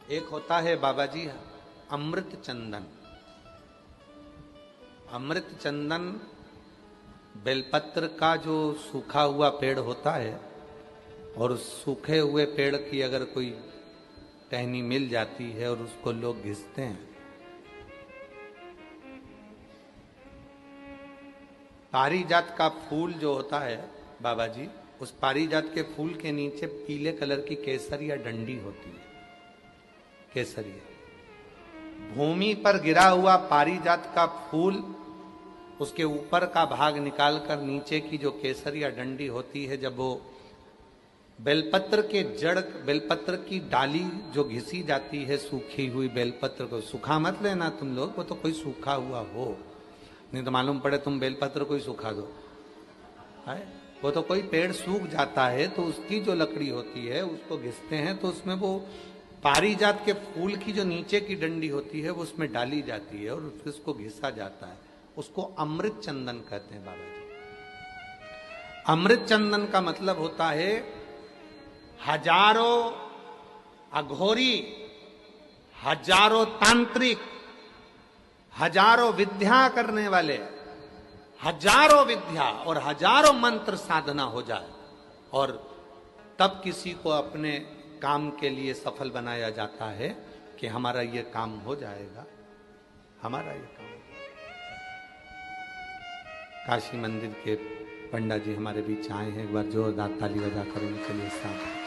एक होता है बाबा जी अमृत चंदन। अमृत चंदन बेलपत्र का जो सूखा हुआ पेड़ होता है, और उस सूखे हुए पेड़ की अगर कोई टहनी मिल जाती है और उसको लोग घिसते हैं, पारिजात का फूल जो होता है बाबा जी, उस पारिजात के फूल के नीचे पीले कलर की केसरिया डंडी होती है। केसरिया भूमि पर गिरा हुआ पारिजात का फूल, उसके ऊपर का भाग निकालकर नीचे की जो केसरिया डंडी होती है, जब वो बेलपत्र के जड़, बेलपत्र की डाली जो घिसी जाती है सूखी हुई बेलपत्र को, सूखा मत लेना तुम लोग, वो तो कोई सूखा हुआ हो, नहीं तो मालूम पड़े तुम बेलपत्र को ही सूखा दो है। वो तो कोई पेड़ सूख जाता है तो उसकी जो लकड़ी होती है उसको घिसते हैं, तो उसमें वो पारिजात के फूल की जो नीचे की डंडी होती है वो उसमें डाली जाती है और फिर उसको घिसा जाता है। उसको अमृत चंदन कहते हैं बाबा जी। अमृत चंदन का मतलब होता है हजारों अघोरी, हजारों तांत्रिक, हजारों विद्या करने वाले, हजारों विद्या और हजारों मंत्र साधना हो जाए और तब किसी को अपने काम के लिए सफल बनाया जाता है कि हमारा ये काम हो जाएगा, हमारा ये काम। काशी मंदिर के पंडा जी हमारे बीच आए हैं, एक बार जोरदार ताली बजाकर उनके लिए स्वागत।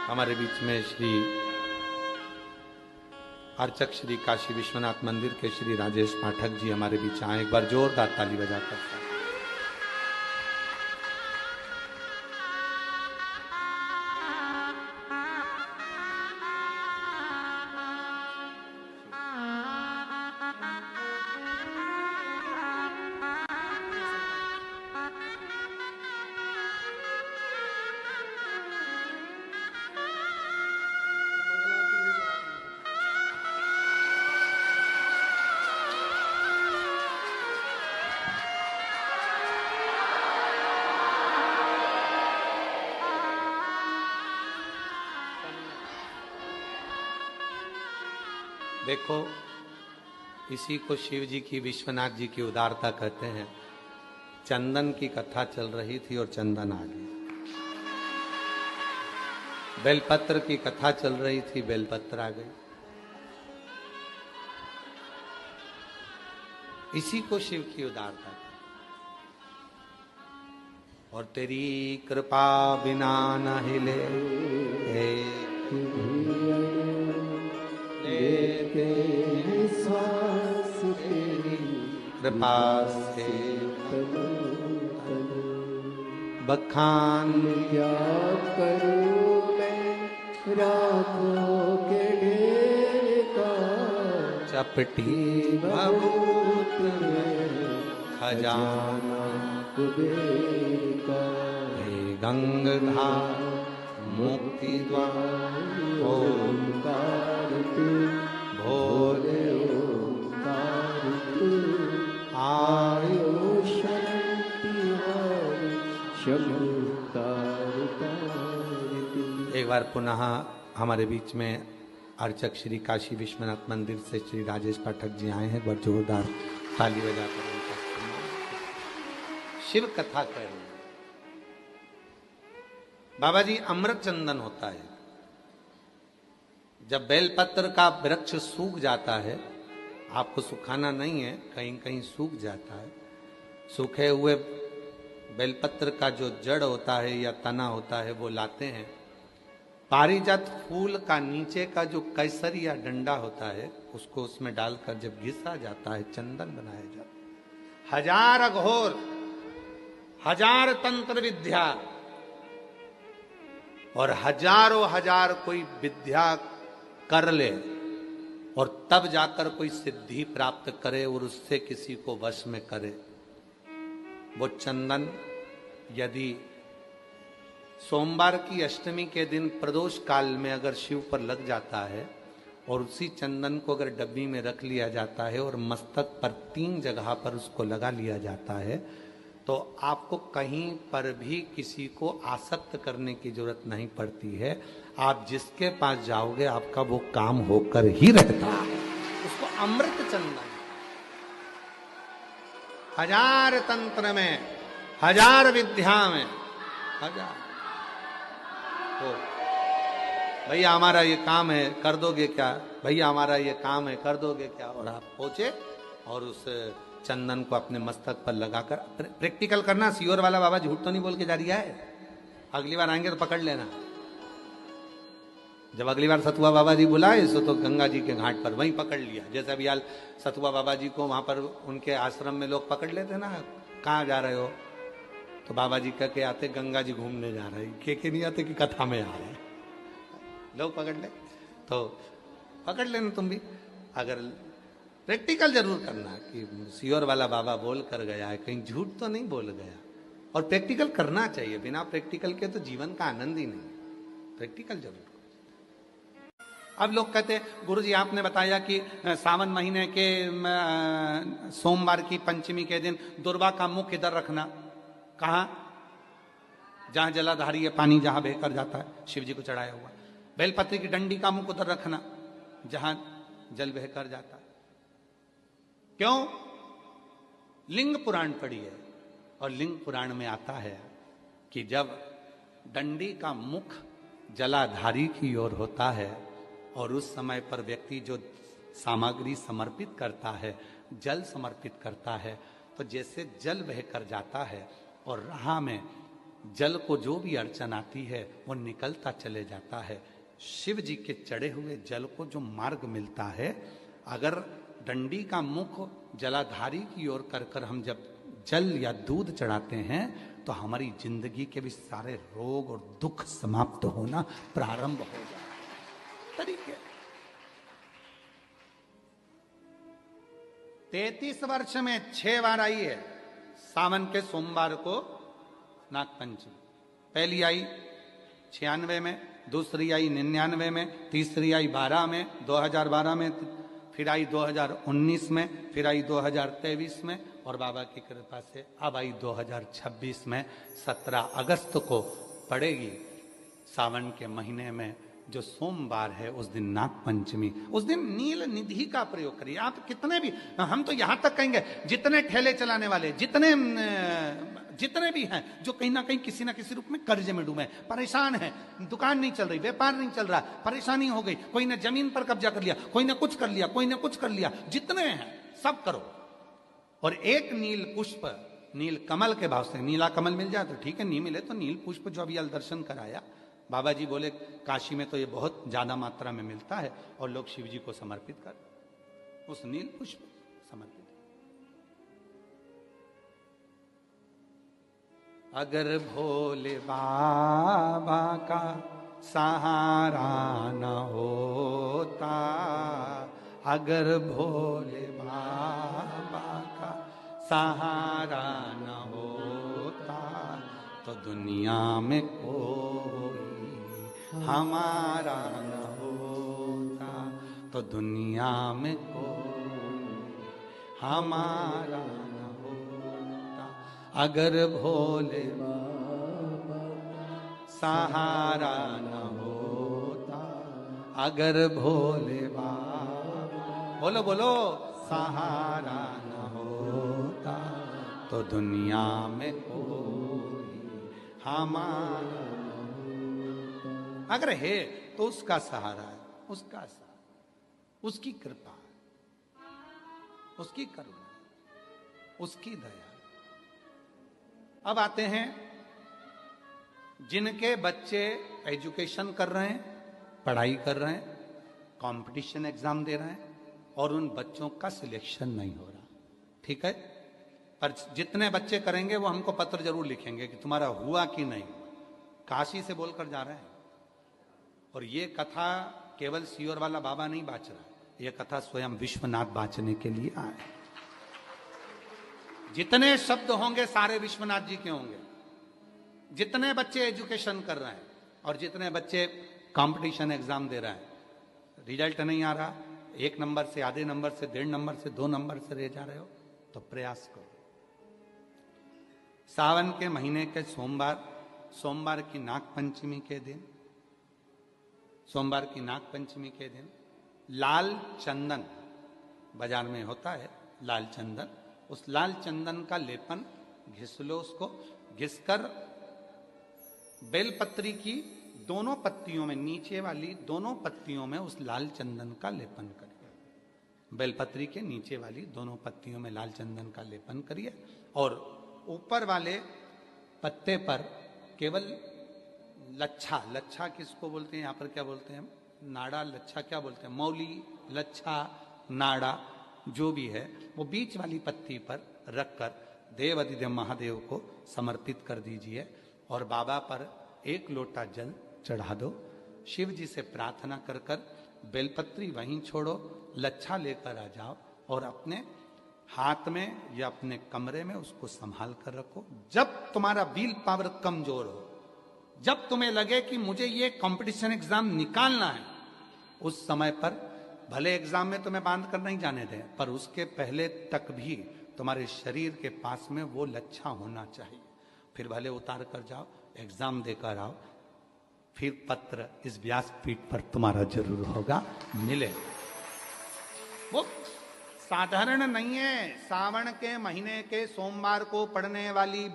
हमारे बीच में श्री अर्चक श्री काशी विश्वनाथ मंदिर के श्री राजेश पाठक जी हमारे बीच आए, एक बार जोरदार ताली बजाकर। देखो, इसी को शिव जी की, विश्वनाथ जी की उदारता कहते हैं। चंदन की कथा चल रही थी और चंदन आ गया। बेलपत्र की कथा चल रही थी, बेलपत्र आ गई। इसी को शिव की उदारता। और तेरी कृपा बिना न हिले श्वास तेरी कृपा से बखान क्या करूं मैं रातों के ढेर का, चपटी भभूत में खजाना कुबेर का। हे गंगाधार मुक्ति द्वार ओंकार तू, भोले ओंकार तू, आयु शांति शब्दार तू। एक बार पुनः हमारे बीच में अर्चक श्री काशी विश्वनाथ मंदिर से श्री राजेश पाठक जी आए हैं, बड़ जोरदार ताली बजाकर उनका शिव कथा कर रहे हैं। बाबा जी, अमृत चंदन होता है। जब बेलपत्र का वृक्ष सूख जाता है, आपको सुखाना नहीं है, कहीं कहीं सूख जाता है, सूखे हुए बेलपत्र का जो जड़ होता है या तना होता है वो लाते हैं। पारिजात फूल का नीचे का जो कैसरिया डंडा होता है उसको उसमें डालकर जब घिसा जाता है, चंदन बनाया जाता है। हजार अघोर, हजार तंत्र विद्या और हजारों हजार कोई विद्या कर ले और तब जाकर कोई सिद्धि प्राप्त करे और उससे किसी को वश में करे, वो चंदन यदि सोमवार की अष्टमी के दिन प्रदोष काल में अगर शिव पर लग जाता है और उसी चंदन को अगर डब्बी में रख लिया जाता है और मस्तक पर 3 जगह पर उसको लगा लिया जाता है, तो आपको कहीं पर भी किसी को आसक्त करने की जरूरत नहीं पड़ती है। आप जिसके पास जाओगे आपका वो काम होकर ही रहता है। उसको अमृत चंदन, 1000 तंत्र में, 1000 विद्या में, 1000 तो भैया हमारा ये काम है कर दोगे क्या, भैया हमारा ये काम है कर दोगे क्या, और आप पहुंचे और उस चंदन को अपने मस्तक पर लगाकर प्रैक्टिकल करना। सियोर वाला बाबा झूठ तो नहीं बोल के जा रहा है, अगली बार आएंगे तो पकड़ लेना। जब अगली बार सतुआ बाबा जी बुलाए तो गंगा जी के घाट पर वहीं पकड़ लिया। जैसे अभी यार सतुआ बाबा जी को वहां पर उनके आश्रम में लोग पकड़ लेते ना, कहाँ जा रहे हो, तो बाबा जी कह के आते गंगा जी घूमने जा रहे हैं, के नहीं आते कि कथा में आ रहे हैं, लोग पकड़ ले तो पकड़ लेना तुम भी। अगर प्रैक्टिकल जरूर करना कि सियोर वाला बाबा बोल कर गया है, कहीं झूठ तो नहीं बोल गया, और प्रैक्टिकल करना चाहिए। बिना प्रैक्टिकल के तो जीवन का आनंद ही नहीं, प्रैक्टिकल जरूर। अब लोग कहते गुरु जी आपने बताया कि सावन महीने के सोमवार की पंचमी के दिन दुर्वा का मुख इधर रखना, कहाँ, जहां जलाधारी है पानी जहां बहकर जाता है, शिव जी को चढ़ाया हुआ। बेलपत्री की डंडी का मुख उधर रखना जहां जल बहकर जाता है। क्यों? लिंग पुराण पढ़ी है, और लिंग पुराण में आता है कि जब डंडी का मुख जलाधारी की ओर होता है और उस समय पर व्यक्ति जो सामग्री समर्पित करता है, जल समर्पित करता है, तो जैसे जल बहकर जाता है और राह में जल को जो भी अड़चन आती है वो निकलता चले जाता है। शिव जी के चढ़े हुए जल को जो मार्ग मिलता है, अगर डंडी का मुख जलाधारी की ओर कर कर हम जब जल या दूध चढ़ाते हैं तो हमारी जिंदगी के भी सारे रोग और दुख समाप्त होना प्रारंभ हो जाए। तरीके 33 वर्ष में 6 बार आई है सावन के सोमवार को नागपंचमी। पहली आई 96 में, दूसरी आई 99 में, तीसरी आई 12 में, 2012 में, फिर आई 2019 में, फिर आई 2023 में, और बाबा की कृपा से अब आई 2026 में। 17 अगस्त को पड़ेगी सावन के महीने में जो सोमवार है, उस दिन नागपंचमी। उस दिन नील निधि का प्रयोग करिए। आप कितने भी, हम तो यहां तक कहेंगे जितने ठेले चलाने वाले, जितने भी हैं जो कहीं ना कहीं किसी ना किसी रूप में कर्ज में डूबे, परेशान है, दुकान नहीं चल रही, व्यापार नहीं चल रहा, परेशानी हो गई, कोई ने जमीन पर कब्जा कर लिया, कोई ने कुछ कर लिया, कोई ने कुछ कर लिया, जितने हैं सब करो, और एक नील पुष्प, नील कमल के भाव से, नीला कमल मिल जाए तो ठीक है, नहीं मिले तो नील पुष्प जो अभी दर्शन कराया बाबा जी बोले काशी में तो ये बहुत ज्यादा मात्रा में मिलता है, और लोग शिव जी को समर्पित कर, उस नील पुष्प समर्पित। अगर भोले बाबा का सहारा न होता, अगर भोले बाबा का सहारा न होता, तो दुनिया में कोई हमारा न होता, तो दुनिया में कोई हमारा न होता। अगर भोले बाबा सहारा न होता, अगर भोले बाबा, बोलो बोलो, सहारा न होता, तो दुनिया में कोई हमारा, अगर है तो उसका सहारा है, उसका सहारा, उसकी कृपा, उसकी करुणा, उसकी दया। अब आते हैं जिनके बच्चे एजुकेशन कर रहे हैं, पढ़ाई कर रहे हैं, कंपटीशन एग्जाम दे रहे हैं, और उन बच्चों का सिलेक्शन नहीं हो रहा, ठीक है, पर जितने बच्चे करेंगे वो हमको पत्र जरूर लिखेंगे कि तुम्हारा हुआ कि नहीं। काशी से बोलकर जा रहे हैं, और ये कथा केवल सियोर वाला बाबा नहीं बाच रहा, ये कथा स्वयं विश्वनाथ बाचने के लिए आए। जितने शब्द होंगे सारे विश्वनाथ जी के होंगे। जितने बच्चे एजुकेशन कर रहे हैं और जितने बच्चे कंपटीशन एग्जाम दे रहे हैं, रिजल्ट नहीं आ रहा, 1 नंबर से, आधे नंबर से, 1.5 नंबर से, 2 नंबर से रह जा रहे हो, तो प्रयास करो। सावन के महीने के सोमवार की नाग पंचमी के दिन, सोमवार की नाग पंचमी के दिन लाल चंदन बाजार में होता है, लाल चंदन, उस लाल चंदन का लेपन घिस लो, उसको घिसकर बेलपत्री की दोनों पत्तियों में, नीचे वाली दोनों पत्तियों में उस लाल चंदन का लेपन करिए। बेलपत्री के नीचे वाली दोनों पत्तियों में लाल चंदन का लेपन करिए और ऊपर वाले पत्ते पर केवल लच्छा, लच्छा किसको बोलते हैं यहाँ पर, क्या बोलते हैं, नाड़ा, लच्छा क्या बोलते हैं, मौली, लच्छा, नाड़ा जो भी है, वो बीच वाली पत्ती पर रखकर देव अधिदेव महादेव को समर्पित कर दीजिए और बाबा पर 1 लोटा जल चढ़ा दो। शिव जी से प्रार्थना कर कर बेलपत्री वहीं छोड़ो, लच्छा लेकर आ जाओ और अपने हाथ में या अपने कमरे में उसको संभाल कर रखो। जब तुम्हारा विल पावर कमजोर हो, जब तुम्हें लगे कि मुझे ये कंपटीशन एग्जाम निकालना है, उस समय पर भले एग्जाम में तुम्हें बांध कर नहीं जाने दें, पर उसके पहले तक भी तुम्हारे शरीर के पास में वो लच्छा होना चाहिए। फिर भले उतार कर जाओ, एग्जाम देकर आओ, फिर पत्र इस व्यासपीठ पर तुम्हारा जरूर होगा, मिले। वो साधारण नहीं है। सावन के महीने के सोमवार को पड़ने वाली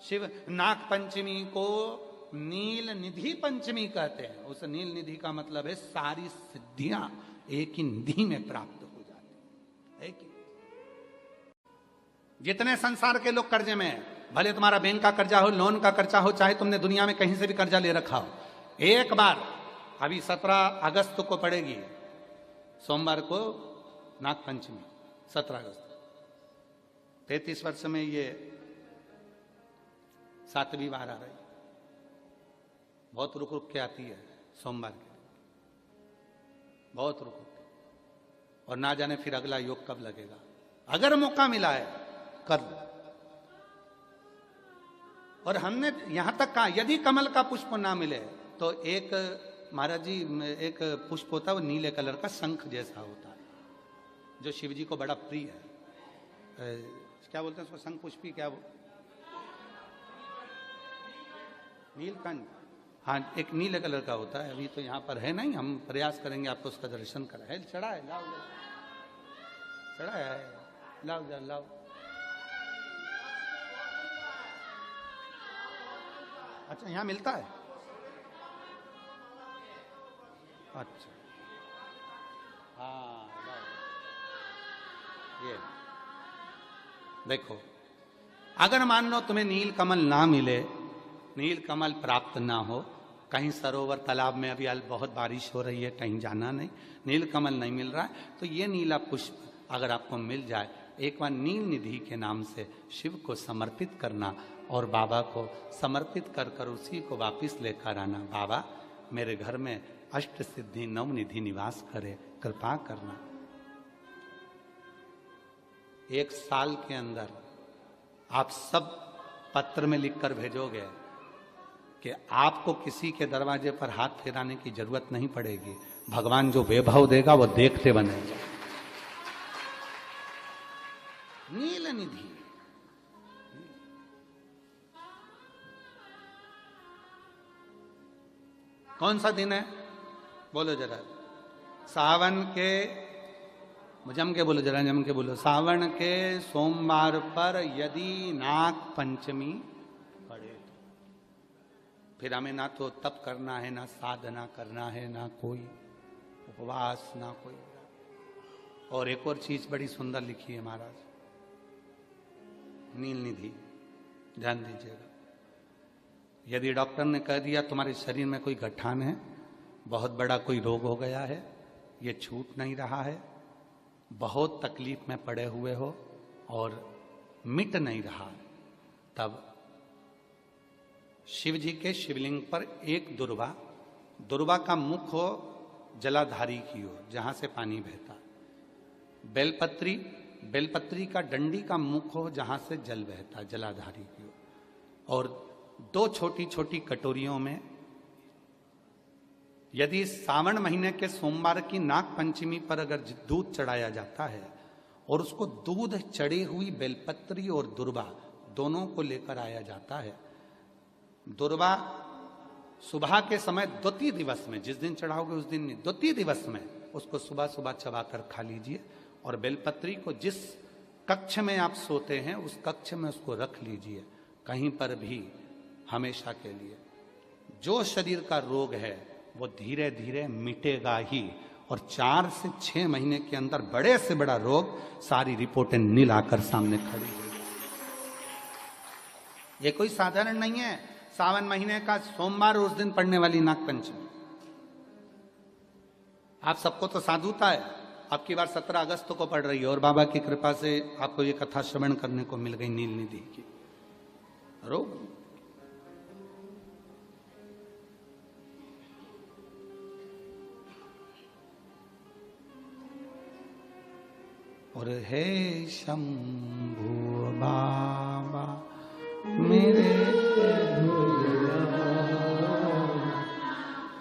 शिव नाग पंचमी को नील निधि पंचमी कहते हैं। उस नील निधि का मतलब है सारी सिद्धियां एक ही निधि में प्राप्त हो जाती है। जितने संसार के लोग कर्जे में हैं, भले तुम्हारा बैंक का कर्जा हो, लोन का कर्जा हो, चाहे तुमने दुनिया में कहीं से भी कर्जा ले रखा हो, एक बार अभी 17 अगस्त को पड़ेगी, सोमवार को नाग पंचमी, 17 अगस्त। 33 वर्ष में ये 7वीं बार आ रही, बहुत रुक रुक के आती है सोमवार के, बहुत रुक रुक के, और ना जाने फिर अगला योग कब लगेगा। अगर मौका मिला है कर लो। और हमने यहां तक कहा यदि कमल का पुष्प ना मिले तो एक महाराज जी, एक पुष्प होता है वो नीले कलर का शंख जैसा होता है, जो शिव जी को बड़ा प्रिय है। क्या बोलते हैं उसको, शंख पुष्पी, क्या नीलकंठ, हाँ, एक नीले कलर का होता है। अभी तो यहाँ पर है नहीं, हम प्रयास करेंगे आपको उसका दर्शन कराए। चढ़ा है, लाओ, चढ़ा है, लाओ जा, लाओ। अच्छा, यहाँ मिलता है, अच्छा, हाँ, ये देखो, अगर मान लो तुम्हें नील कमल ना मिले, नील कमल प्राप्त ना हो, कहीं सरोवर तालाब में अभी बहुत बारिश हो रही है, कहीं जाना नहीं, नील कमल नहीं मिल रहा है, तो ये नीला पुष्प अगर आपको मिल जाए, एक बार नील निधि के नाम से शिव को समर्पित करना और बाबा को समर्पित कर कर उसी को वापिस लेकर आना। बाबा मेरे घर में अष्ट सिद्धि नव निधि निवास करे, कृपा करना। 1 साल के अंदर आप सब पत्र में लिखकर भेजोगे कि आपको किसी के दरवाजे पर हाथ फेराने की जरूरत नहीं पड़ेगी, भगवान जो वैभव देगा वो देखते बनेगा। नील निधि, कौन सा दिन है बोलो जरा, सावन के, जम के बोलो जरा, जम के बोलो, सावन के सोमवार पर यदि नाग पंचमी पड़े, फिर हमें ना तो तप करना है, ना साधना करना है, ना कोई उपवास, ना कोई। और एक और चीज बड़ी सुंदर लिखी है महाराज, नील निधि, ध्यान दीजिएगा। यदि डॉक्टर ने कह दिया तुम्हारे शरीर में कोई गठान है, बहुत बड़ा कोई रोग हो गया है, ये छूट नहीं रहा है, बहुत तकलीफ में पड़े हुए हो और मिट नहीं रहा, तब शिव जी के शिवलिंग पर एक दुर्वा, दुर्वा का मुख हो जलाधारी की ओर जहां से पानी बहता, बेलपत्री, बेलपत्री का डंडी का मुख हो जहां से जल बहता जलाधारी की ओर, और 2 छोटी छोटी कटोरियों में यदि सावन महीने के सोमवार की नाग पंचमी पर अगर दूध चढ़ाया जाता है और उसको दूध चढ़ी हुई बेलपत्री और दुर्वा दोनों को लेकर आया जाता है, दुर्वा सुबह के समय द्वितीय दिवस में, जिस दिन चढ़ाओगे उस दिन नहीं, द्वितीय दिवस में उसको सुबह सुबह चबाकर खा लीजिए, और बेलपत्री को जिस कक्ष में आप सोते हैं उस कक्ष में उसको रख लीजिए, कहीं पर भी हमेशा के लिए। जो शरीर का रोग है वो धीरे धीरे मिटेगा ही, और 4 से 6 महीने के अंदर बड़े से बड़ा रोग सारी रिपोर्टें नील आकर सामने खड़ी है। ये कोई साधारण नहीं है। सावन महीने का सोमवार उस दिन पड़ने वाली नाग पंचमी, आप सबको तो साधुता है, आपकी बार 17 अगस्त को पड़ रही है, और बाबा की कृपा से आपको ये कथा श्रवण करने को मिल गई नील निधि की। रोग और हे शंभु बाबा मेरे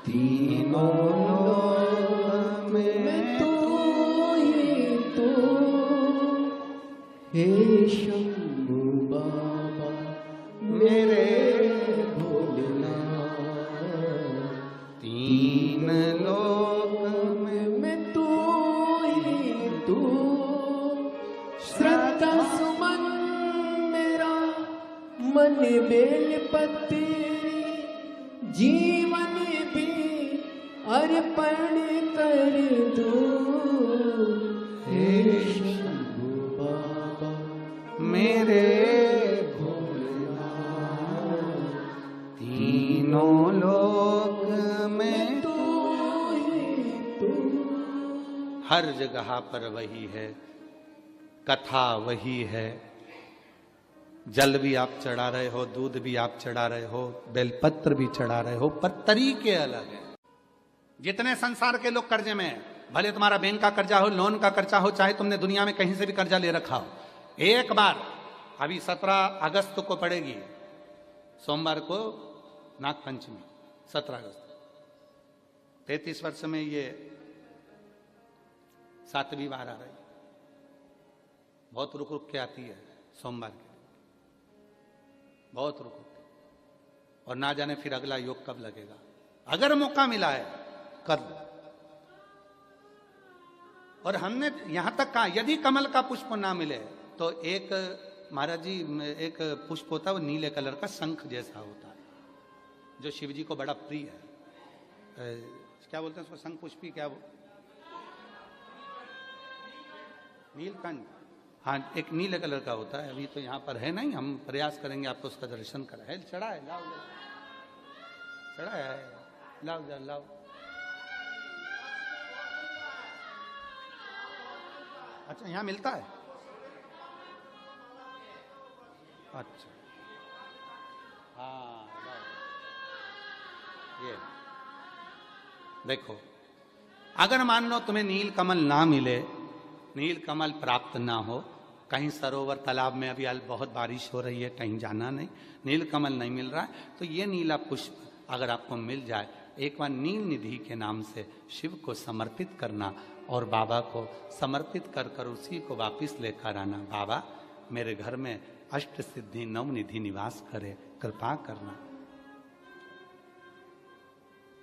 तीनों लोक में तू ही तू, हे शंभु बाबा मेरे भोलेनाथ, तीन लोक मैं तू ही तू, श्रद्धा सुमन मेरा मन बेल पत्री, जीवन भी अर्पण कर दूं, हे शंभु बाबा मेरे तीनों लोक में तू ही तू। हर जगह पर वही है, कथा वही है, जल भी आप चढ़ा रहे हो, दूध भी आप चढ़ा रहे हो, बेलपत्र भी चढ़ा रहे हो, पर तरीके अलग हैं। जितने संसार के लोग कर्जे में हैं, भले तुम्हारा बैंक का कर्जा हो, लोन का कर्जा हो, चाहे तुमने दुनिया में कहीं से भी कर्जा ले रखा हो, एक बार अभी 17 अगस्त को पड़ेगी, सोमवार को नाग पंचमी 17 अगस्त, 33 वर्ष में ये 7वीं बार आ रही, बहुत रुक रुक के आती है सोमवार के, बहुत रुक रुक के, और ना जाने फिर अगला योग कब लगेगा। अगर मौका मिला है कर लो। और हमने यहां तक कहा यदि कमल का पुष्प ना मिले तो एक महाराज जी एक पुष्प होता है, वो नीले कलर का शंख जैसा होता है, जो शिव जी को बड़ा प्रिय है। क्या बोलते हैं उसको, शंख पुष्पी, क्या नीलकंठ, हाँ एक नीले कलर का होता है। अभी तो यहाँ पर है नहीं, हम प्रयास करेंगे आपको उसका दर्शन कराए। चढ़ा है, लाओ चढ़ा है, लाओ जा लाओ। अच्छा यहाँ मिलता है, अच्छा हाँ लाओ। ये देखो, अगर मान लो तुम्हें नील कमल ना मिले, नील कमल प्राप्त ना हो, कहीं सरोवर तालाब में अभी बहुत बारिश हो रही है, कहीं जाना नहीं, नील कमल नहीं मिल रहा है, तो ये नीला पुष्प अगर आपको मिल जाए, एक बार नील निधि के नाम से शिव को समर्पित करना और बाबा को समर्पित कर कर उसी को वापिस लेकर आना। बाबा मेरे घर में अष्ट सिद्धि नव निधि निवास करे, कृपा करना।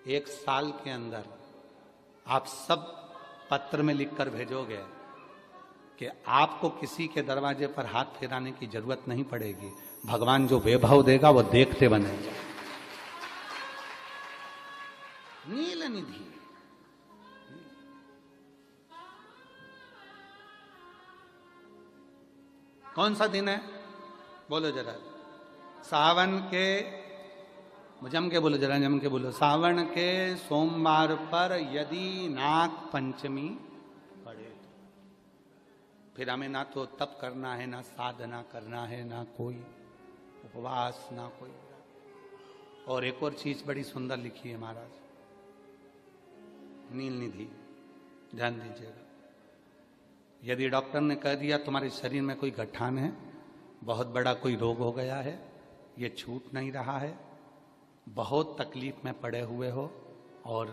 1 साल के अंदर आप सब पत्र में लिखकर भेजोगे कि आपको किसी के दरवाजे पर हाथ फेराने की जरूरत नहीं पड़ेगी, भगवान जो वैभव देगा वो देखते बनेगा। नील निधि, कौन सा दिन है बोलो जरा, सावन के, जम के बोलो जरा, जम के बोलो, सावन के सोमवार पर यदि नाग पंचमी पड़े, फिर हमें ना तो तप करना है, ना साधना करना है, ना कोई उपवास, ना कोई। और एक और चीज बड़ी सुंदर लिखी है महाराज, नील निधि, ध्यान दीजिएगा। यदि डॉक्टर ने कह दिया तुम्हारे शरीर में कोई गठान है, बहुत बड़ा कोई रोग हो गया है, ये छूट नहीं रहा है, बहुत तकलीफ में पड़े हुए हो और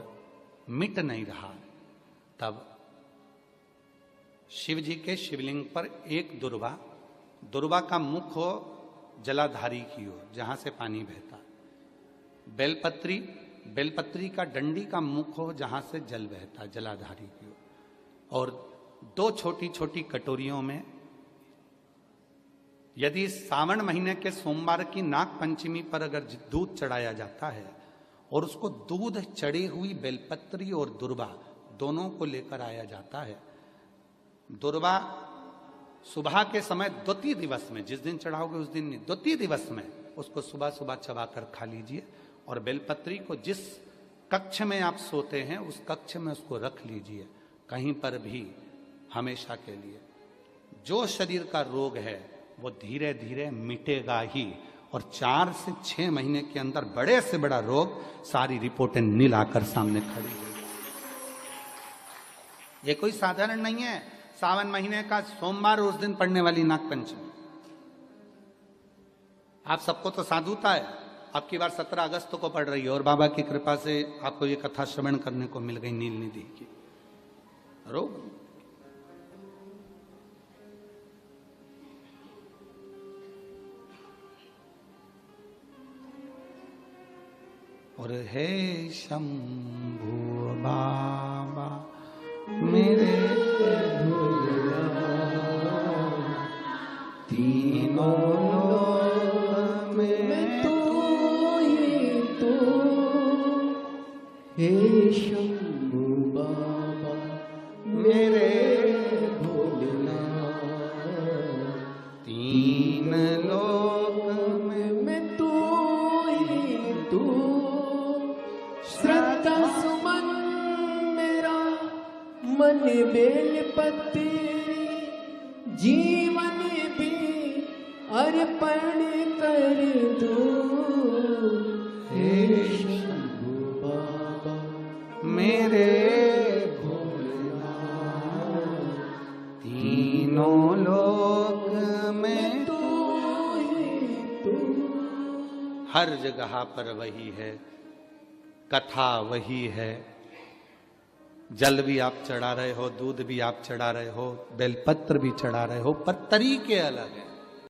मिट नहीं रहा, तब शिव जी के शिवलिंग पर एक दुर्वा का मुख हो जलाधारी की ओर जहां से पानी बहता, बेलपत्री का डंडी का मुख हो जहां से जल बहता जलाधारी की ओर, और दो छोटी छोटी कटोरियों में, यदि सावन महीने के सोमवार की नाग पंचमी पर अगर दूध चढ़ाया जाता है और उसको दूध चढ़ी हुई बेलपत्री और दुर्वा दोनों को लेकर आया जाता है, दुर्वा सुबह के समय द्वितीय दिवस में, जिस दिन चढ़ाओगे उस दिन नहीं, द्वितीय दिवस में उसको सुबह सुबह चबाकर खा लीजिए, और बेलपत्री को जिस कक्ष में आप सोते हैं उस कक्ष में उसको रख लीजिए, कहीं पर भी हमेशा के लिए। जो शरीर का रोग है वो धीरे धीरे मिटेगा ही, और 4 से 6 महीने के अंदर बड़े से बड़ा रोग सारी रिपोर्टें नील आकर सामने खड़ी है। ये कोई साधारण नहीं है, सावन महीने का सोमवार उस दिन पड़ने वाली नाग पंचमी। आप सबको तो साधुता है, आपकी बार 17 अगस्त को पड़ रही है, और बाबा की कृपा से आपको ये कथा श्रवण करने को मिल गई नील निधि की। रोग और हे शंभु बाबा मेरे तीनों लोक में तू ही तू, हे शंभु बाबा मेरे भोलेनाथ, तीन लोक मैं तू ही तू, श्रद्धा सुमन मेरा मन बेलपत्री, जीवन भी अर्पण कर दूं, हे शंभु बाबा मेरे तीनों लोक में तू ही तू। हर जगह पर वही है, कथा वही है, जल भी आप चढ़ा रहे हो, दूध भी आप चढ़ा रहे हो, बेलपत्र भी चढ़ा रहे हो, पर तरीके अलग हैं।